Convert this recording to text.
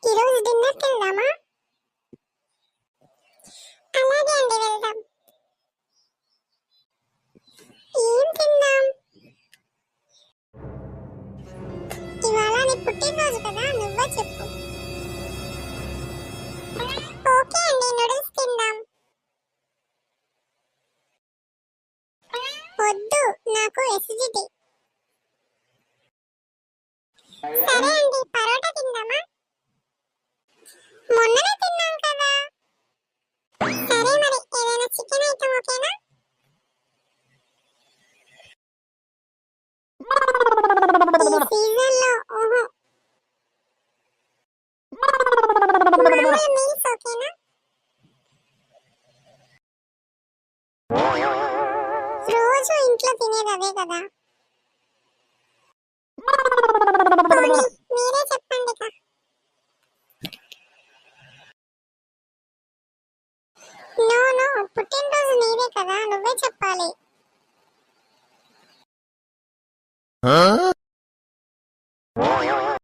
ఈ రోజు డిన్నర్ కి వెళ్దామా? అలాగే అండి, వెళ్దాం. ఏం తిందాం? ఇవాళ నీ పుట్టినరోజు కదా, నువ్వే చెప్పు. ఓకే అండి, నూడిల్స్ తిందాం. వద్దు, నాకు ఎసిడిటీ. సరే అండి, పరోటా తిందామా? మొన్ననే తిన్నాం కదా. సరే మరి, ఏదైనా చికెన్ ఐటమ్ ఓకేనా? ఈ సీజన్ లో ఓహో, మామూలు మీల్స్ ఓకేనా? రోజు ఇంట్లో తినేది అదే కదా. పోనీ, మీరే చెప్పండి ఇక. నో నో, పుట్టినరోజు నీదే కదా, నువ్వే చెప్పాలి.